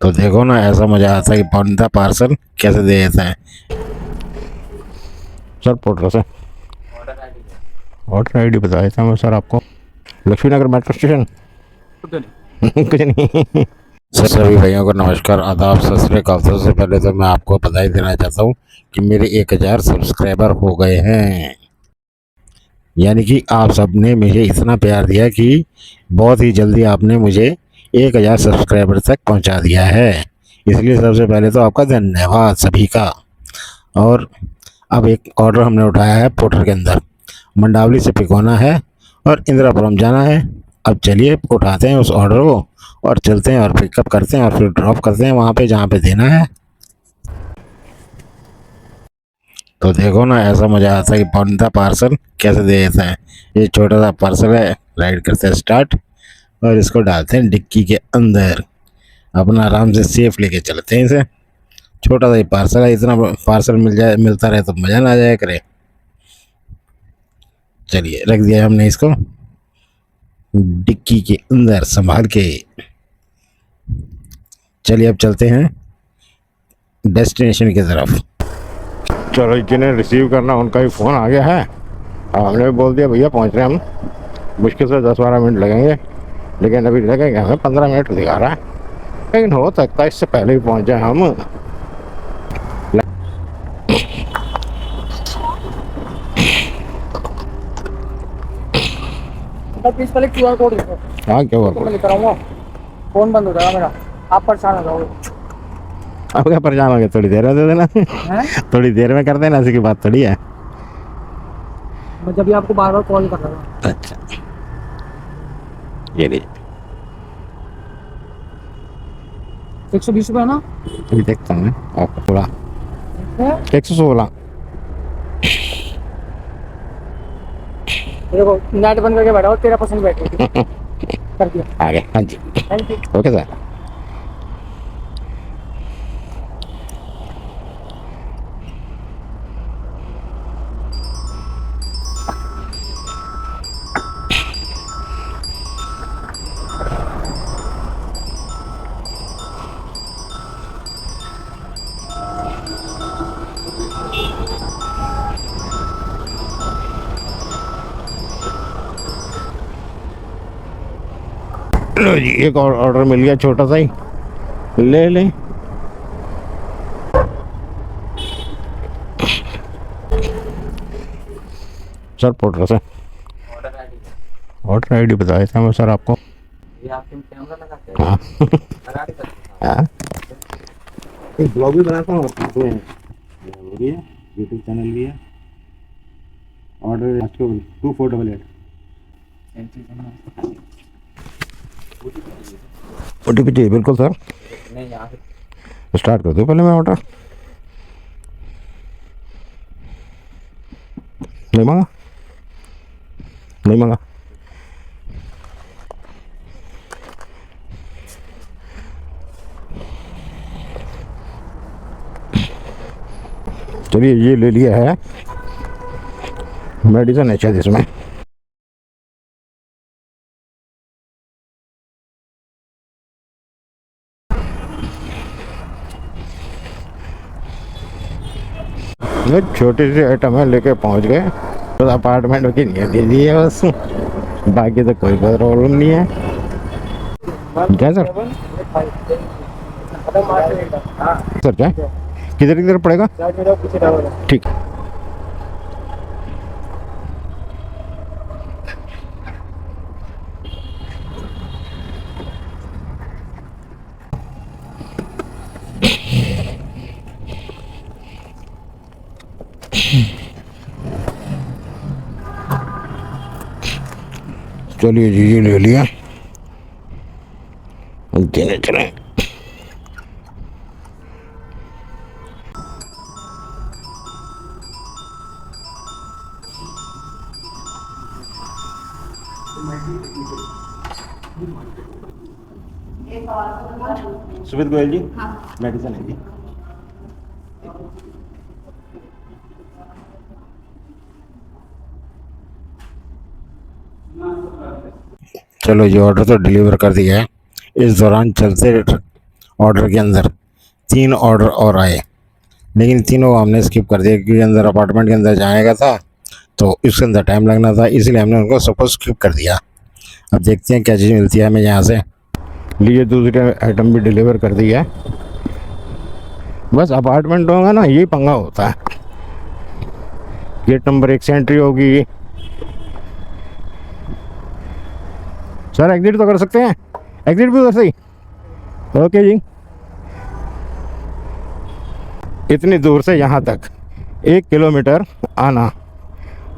तो देखो ना, ऐसा मजा आता है कि बंदा पार्सल कैसे दे देता है। सर पोर्टर से ऑर्डर आईडी बता देता हूँ सर आपको। लक्ष्मी नगर मेट्रो स्टेशन। कुछ नहीं। सभी भैया को नमस्कार, आदाब, सत श्री अकाल। सबसे पहले तो मैं आपको बधाई देना चाहता हूँ कि मेरे 1000 सब्सक्राइबर हो गए हैं। यानी कि आप सबने मुझे इतना प्यार दिया कि बहुत ही जल्दी आपने मुझे 1000 सब्सक्राइबर तक पहुंचा दिया है। इसलिए सबसे पहले तो आपका धन्यवाद सभी का। और अब एक ऑर्डर हमने उठाया है पोर्टर के अंदर। मंडावली से पिकोना है और इंदिरापुरम जाना है। अब चलिए उठाते हैं उस ऑर्डर को और चलते हैं और पिकअप करते हैं और फिर ड्रॉप करते हैं वहाँ पे जहाँ पे देना है। तो देखो ना, ऐसा मज़ा आता है कि बंदा पार्सल कैसे दे देता है। ये छोटा सा पार्सल है, राइड करते हैं स्टार्ट और इसको डालते हैं डिक्की के अंदर। अपना आराम से सेफ लेके चलते हैं इसे। छोटा सा ही पार्सल है, इतना पार्सल मिलता रहे तो मज़ा ना आ जाए करे। चलिए रख दिया हमने इसको डिक्की के अंदर संभाल के। चलिए अब चलते हैं डेस्टिनेशन की तरफ। चलो जिन्हें रिसीव करना उनका ही फ़ोन आ गया है। अब हमने भी बोल दिया भैया पहुंच रहे हैं हम। मुश्किल से 10-12 मिनट लगेंगे, लेकिन अभी लगेंगे हमें 15 मिनट दिखा रहा है। लेकिन हो सकता है इससे पहले ही पहुंच जाए हम। प्लीज पहले क्यूआर कोड लिखो। हाँ क्या हुआ? तो मैं लिख रहा हूँ, फोन बंद हो जाएगा मेरा, आप परेशान हो जाओगे। अब क्या परेशान हो गया? थोड़ी देर में दे देना। थोड़ी देर में कर देना, ऐसी की बात थोड़ी है। मैं जब भी आपको बार बार कॉल कर रहा हूँ। अच्छा ये लीजिए। 120 रुपये है ना? अभी देखता हूँ मैं आपको पूरा 116। देखो नेट बंद करके बैठा हो, 13% बैटरी कर दिया। आ गया, हाँ जी। Thank you. Okay sir. लो जी, एक और ऑर्डर मिल गया छोटा सा ही, ले लें। सर पोर्टर से ऑर्डर आईडी बता देता हूँ सर आपको। ये आपके कैमरा लगाते हैं? हाँ लगा के करते हैं। हाँ, एक ब्लॉग भी बनाता हूँ उसमें, वो भी है, यूट्यूब चैनल भी है। ऑर्डर 2488। OTP चाहिए? बिल्कुल सर, नहीं यहाँ से स्टार्ट कर दो पहले मैं ऑर्डर। नहीं मांगा, नहीं मांगा। चलिए ये ले लिया है, मेडिसिन है शायद इसमें। ये छोटी सी आइटम है, लेके पहुंच गए। तो अपार्टमेंट की नहीं दे दी है बस, बाकी तो कोई प्रॉब्लम नहीं है। क्या सर? सर क्या किधर किधर पड़ेगा? ठीक। चलिए जी, ये ले लिया, देने चले। सुमित गोयल जी, मेडिसिन है जी। चलो ये ऑर्डर तो डिलीवर कर दिया है। इस दौरान चलते ऑर्डर के अंदर 3 ऑर्डर और आए, लेकिन तीनों हमने स्किप कर दिया क्योंकि अंदर अपार्टमेंट के अंदर जाएगा था तो इसके अंदर टाइम लगना था, इसलिए हमने उनको सबको स्किप कर दिया। अब देखते हैं क्या चीज़ मिलती है हमें यहाँ से। लिए दूसरे आइटम भी डिलीवर कर दिया है। बस अपार्टमेंट होगा ना, यही पंगा होता है। गेट नंबर 1 से एंट्री होगी। सर एग्जिट तो कर सकते हैं, एग्जिट भी उधर से ही। ओके जी। इतनी दूर से यहाँ तक 1 किलोमीटर आना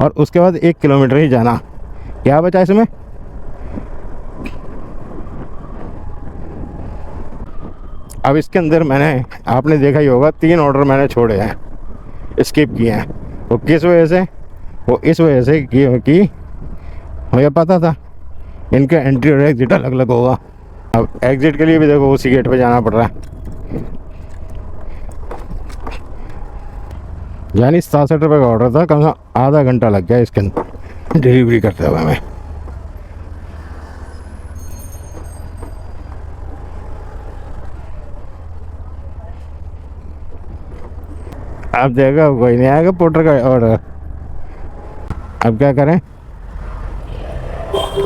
और उसके बाद 1 किलोमीटर ही जाना, क्या बचा इसमें? अब इसके अंदर मैंने, आपने देखा ही होगा, 3 ऑर्डर मैंने छोड़े हैं, स्किप किए हैं। वो किस वजह से? वो इस वजह से कि मुझे पता था इनका एंट्री और एग्जिट अलग अलग होगा। अब एग्जिट के लिए भी देखो उसी गेट पे जाना पड़ रहा है, यानी 67 रुपये का ऑर्डर था, कम से कम आधा घंटा लग गया इसके अंदर डिलीवरी करते हुए हमें। अब देखो कोई नहीं आएगा पोर्टर का ऑर्डर। अब क्या करें,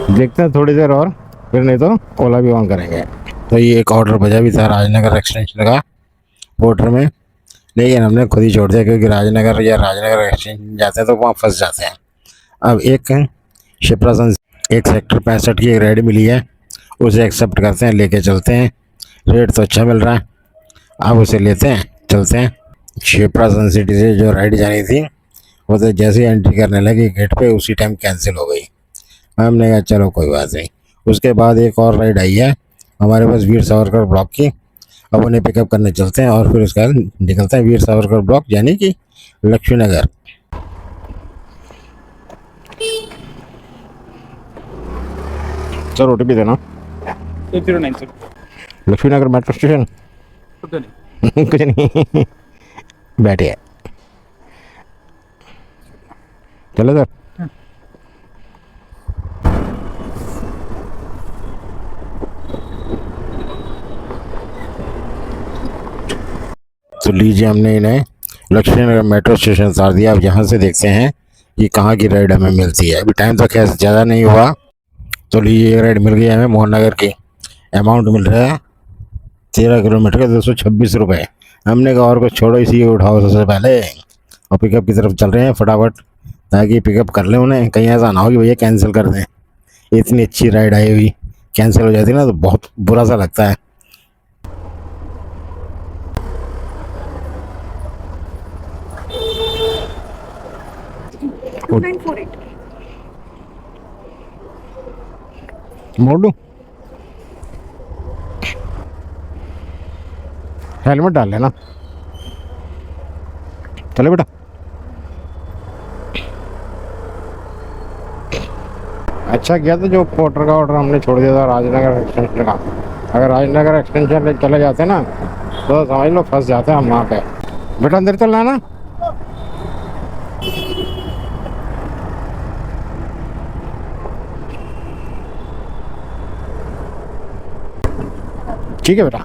देखते हैं थोड़ी देर और, फिर नहीं तो ओला भी ऑन करेंगे। तो ये एक ऑर्डर बचा भी था राजनगर एक्सटेंशन का पोर्टर में, लेकिन हमने खुद ही छोड़ दिया क्योंकि राजनगर या राजनगर एक्सटेंशन जाते हैं तो वहाँ फंस जाते हैं। अब एक शिप्रा सन, एक सेक्टर 65 की एक राइड मिली है, उसे एक्सेप्ट करते हैं, लेके चलते हैं। रेट तो अच्छा मिल रहा है, अब उसे लेते हैं, चलते हैं। शिप्रा सन सिटी से जो राइड जानी थी वो तो जैसे ही एंट्री करने लगी गेट पे उसी टाइम कैंसिल हो गई। हमने कहा चलो कोई बात नहीं। उसके बाद एक और राइड आई है हमारे पास वीर सावरकर ब्लॉक की, अब उन्हें पिकअप करने चलते हैं और फिर उसके बाद निकलते हैं वीर सावरकर ब्लॉक यानी कि लक्ष्मी नगर। सर OTP देना। 8096 लक्ष्मी नगर मेट्रो स्टेशन। कुछ नहीं। कुछ नहीं, बैठे चलो सर। तो लीजिए हमने इन्हें लक्ष्मी नगर मेट्रो स्टेशन उतार दिया। अब यहाँ से देखते हैं कि कहाँ की राइड हमें मिलती है। अभी टाइम तो खैर ज़्यादा नहीं हुआ। तो लीजिए ये राइड मिल गई हमें मोहन नगर की। अमाउंट मिल रहा है 13 किलोमीटर के 226 रुपये। हमने कहा और कुछ छोड़ो, इसी उठाओ सबसे पहले और पिकअप की तरफ चल रहे हैं फटाफट, ताकि पिकअप कर लें उन्हें। कहीं ऐसा ना हो कि भैया कैंसिल कर दें। इतनी अच्छी राइड आई हुई कैंसिल हो जाती है ना तो बहुत बुरा सा लगता है। मोड़ दूँ? हेलमेट डाल लेना। चले बेटा। अच्छा किया तो जो पोर्टर का ऑर्डर हमने छोड़ दिया था राजनगर एक्सटेंशन का। अगर राजनगर एक्सटेंशन चले जाते ना तो समझ लो फंस जाते हैं हम वहाँ पे। बेटा अंदर चलना है ना। ठीक है बेटा।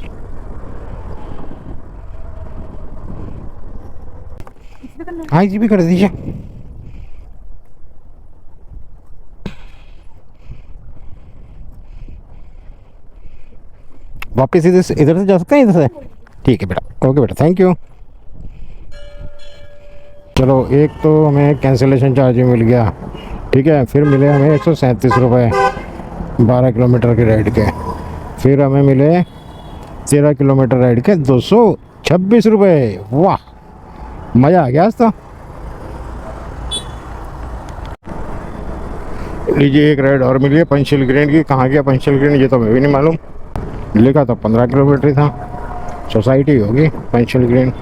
हाँ जी भी कर दीजिए। वापस इधर से जा सकते हैं, इधर से? ठीक है बेटा, ओके बेटा, थैंक यू। चलो एक तो हमें कैंसिलेशन चार्ज मिल गया, ठीक है। फिर मिले हमें 137 रुपये 12 किलोमीटर की राइड के। फिर हमें मिले 13 किलोमीटर राइड के 226 रुपये। वाह, मज़ा आ गया आज तो। लीजिए एक राइड और मिली है पंचशील ग्रीन की। कहाँ गया पंचशील ग्रीन ये तो मैं भी नहीं मालूम। लिखा तो 15 किलोमीटर था, सोसाइटी होगी पंचशील ग्रीन।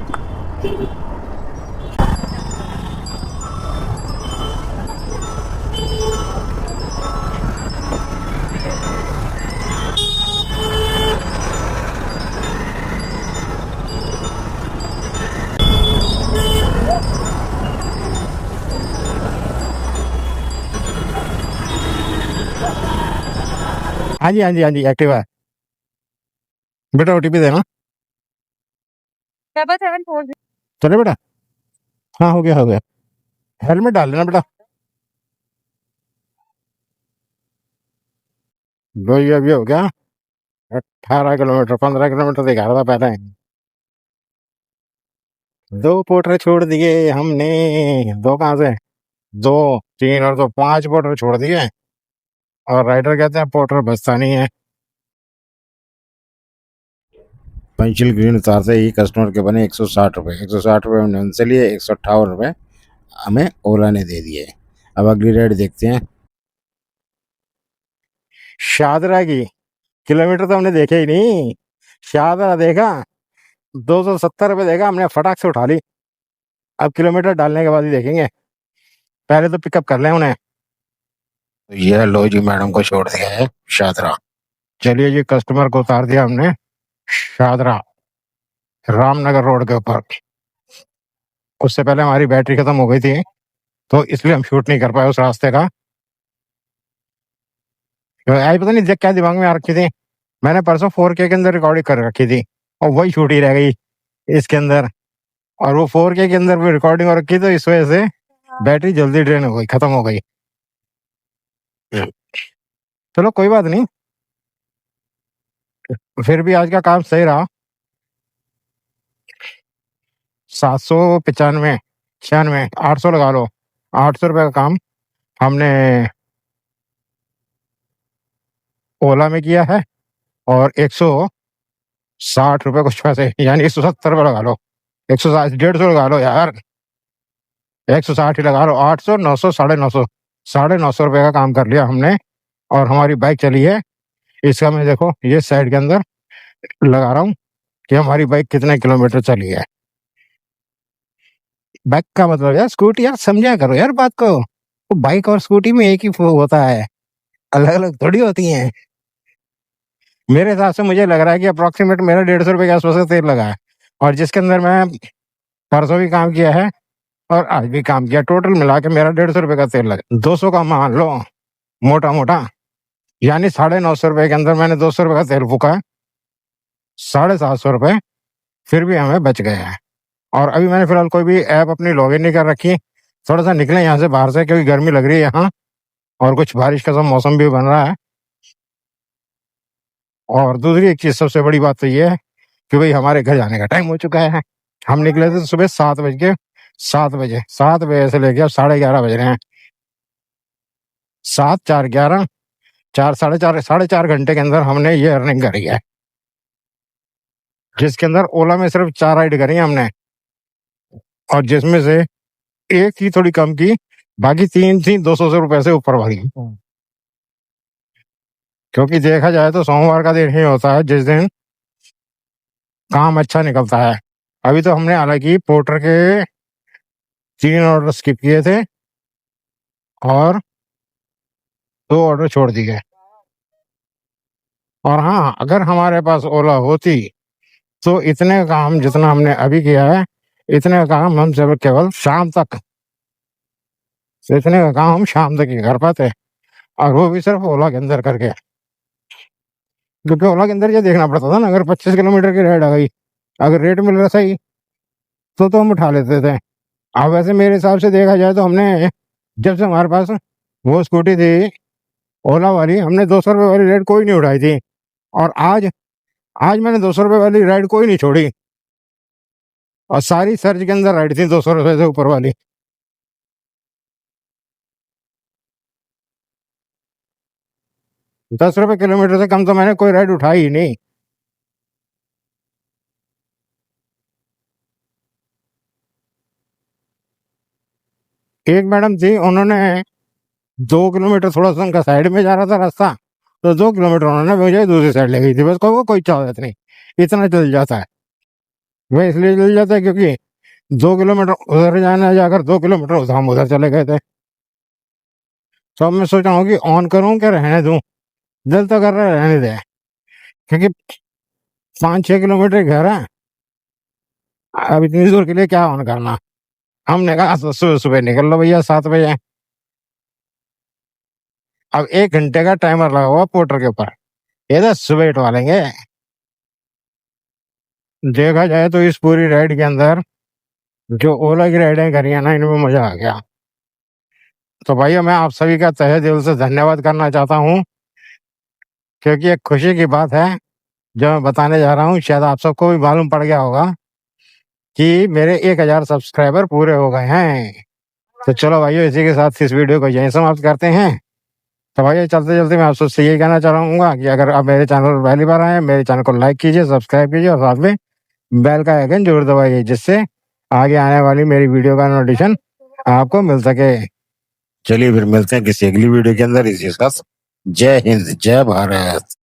हाँ जी हाँ जी हाँ जी, एक्टिव है बेटा। OTP देना। 774 चले बेटा, हाँ हो गया हो गया। हेलमेट डाल लेना बेटा। लो ये अभी हो गया 18 किलोमीटर, 15 किलोमीटर दिखा रहा था पहले। 2 पोटर छोड़ दिए हमने। 2 कहाँ से? 2, 3 और 2, 5 पोटर छोड़ दिए। और राइडर कहते हैं पोटर बचता नहीं है। पंचल ग्रीन उतारते ही कस्टमर के बने 160 रुपये। 160 रुपये हमने उनसे लिए, 158 रुपये हमें ओला ने दे दिए। अब अगली राइड देखते हैं। शादरा की किलोमीटर तो हमने देखे ही नहीं। शादरा देखा, 270 रुपये देखा, हमने फटाक से उठा ली। अब किलोमीटर डालने के बाद ही देखेंगे, पहले तो पिकअप कर लें उन्हें। तो ये लो जी, मैडम को छोड़ दिया है शादरा। चलिए जी, कस्टमर को उतार दिया हमने शादरा, रामनगर रोड के ऊपर। उससे पहले हमारी बैटरी खत्म हो गई थी, तो इसलिए हम शूट नहीं कर पाए उस रास्ते का। आज पता नहीं क्या दिमाग में आ रखी थी, मैंने परसों 4K के अंदर रिकॉर्डिंग कर रखी थी और वही छूटी रह गई इसके अंदर। और वो 4K के अंदर भी रिकॉर्डिंग हो रखी, तो इस वजह से बैटरी जल्दी ड्रेन हो गई, खत्म हो गई। चलो कोई बात नहीं, फिर भी आज का काम सही रहा। 795, 96, 800 लगा लो। 800 रुपये का काम हमने ओला में किया है, और 160 रुपये कुछ पैसे, यानी 170 रुपये लगा लो। 160, 150 लगा लो यार, 160 ही लगा लो। 800, 900, 950, 950 रुपये का काम कर लिया हमने। और हमारी बाइक चली है, इसका मैं देखो ये साइड के अंदर लगा रहा हूँ कि हमारी बाइक कितने किलोमीटर चली है। बाइक का मतलब यार स्कूटी, यार समझा करो यार बात को। वो बाइक और स्कूटी में एक ही होता है, अलग अलग थोड़ी होती हैं। मेरे हिसाब से मुझे लग रहा है कि अप्रोक्सीमेट मेरा 150 रुपये के आसपास का तेल लगा है, और जिसके अंदर मैं परसों भी काम किया है और आज भी काम किया, टोटल मिला के मेरा 150 रुपये का तेल लगा। 200 का मान लो मोटा मोटा, यानी 950 रुपये के अंदर मैंने 200 रुपये का तेल फूका है। 750 रुपये फिर भी हमें बच गए हैं। और अभी मैंने फिलहाल कोई भी ऐप अपनी लॉगिन नहीं कर रखी। थोड़ा सा निकले यहाँ से बाहर से, क्योंकि गर्मी लग रही है यहाँ, और कुछ बारिश का सब मौसम भी बन रहा है। और दूसरी एक चीज, सबसे बड़ी बात तो ये है कि भाई हमारे घर जाने का टाइम हो चुका है। हम निकले थे सुबह 7 बजे, 7 बजे से लेके अब 11:30 बज रहे हैं। 7, 4, 11, 4, साढ़े चार घंटे के अंदर हमने ये अर्निंग करी है, जिसके अंदर ओला में सिर्फ 4 राइड करी है हमने, और जिसमें से एक ही थोड़ी कम की, बाकी 3 थी 200 रुपए से ऊपर वाली। क्योंकि देखा जाए तो सोमवार का दिन ही होता है जिस दिन काम अच्छा निकलता है। अभी तो हमने हालांकि पोर्टर के 3 ऑर्डर स्किप किए थे और 2 ऑर्डर छोड़ दिए। और हाँ, अगर हमारे पास ओला होती तो इतने काम जितना हमने अभी किया है, इतने काम हम सिर्फ केवल शाम तक, इतने का काम हम शाम तक ही कर पाते, और वो भी सिर्फ ओला के अंदर करके। क्योंकि ओला के अंदर ये देखना पड़ता था ना, अगर 25 किलोमीटर की राइड आ गई, अगर रेट मिल रहा सही तो हम उठा लेते थे। अब वैसे मेरे हिसाब से देखा जाए तो हमने, जब से हमारे पास वो स्कूटी थी ओला वाली, हमने 200 रुपये वाली राइड कोई नहीं उठाई थी। और आज आज मैंने 200 रुपये वाली राइड कोई नहीं छोड़ी, और सारी सर्च के अंदर राइड थी 200 रुपये से ऊपर वाली। ₹10 किलोमीटर से कम तो मैंने कोई राइड उठाई ही नहीं। एक मैडम थी, उन्होंने 2 किलोमीटर, थोड़ा सा उनका साइड में जा रहा था रास्ता, तो 2 किलोमीटर उन्होंने मुझे दूसरी साइड ले गई थी। बस कोई चाहत नहीं, इतना चल जाता है। वह इसलिए चल जाता है क्योंकि 2 किलोमीटर उधर जाना, जाकर 2 किलोमीटर उधर हम उधर चले गए थे। तो अब मैं सोच रहा हूँ कि ऑन करूँ क्या रहने दूँ। दिल तो कर रहा है रहने दे, क्योंकि 5-6 किलोमीटर घर है, अब इतनी दूर के लिए क्या ऑन करना। हमने कहा सुबह सुबह निकल लो भैया 7 बजे। अब 1 घंटे का टाइमर लगा हुआ पोर्टर के ऊपर, ये तो सुबह उठवा लेंगे। देखा जाए तो इस पूरी राइड के अंदर जो ओला की राइडें करी है ना, इनमें मजा आ गया। तो भाइयों, मैं आप सभी का तहे दिल से धन्यवाद करना चाहता हूँ, क्योंकि एक खुशी की बात है जो मैं बताने जा रहा हूँ। शायद आप सबको भी मालूम पड़ गया होगा कि मेरे 1000 सब्सक्राइबर पूरे हो गए हैं। तो चलो भाइयों, इसी के साथ इस वीडियो को यहीं समाप्त करते हैं। तो भाइयों, चलते चलते मैं आप सबसे यही कहना चाहूँगा कि अगर आप मेरे चैनल पर पहली बार आए हैं, मेरे चैनल को लाइक कीजिए, सब्सक्राइब कीजिए और साथ में बेल का आइकन जरूर दबाइए, जिससे आगे आने वाली मेरी वीडियो का नोटिफिकेशन आपको मिल सके। चलिए फिर मिलते हैं किसी अगली वीडियो के अंदर इसी के साथ। जय हिंद, जय भारत।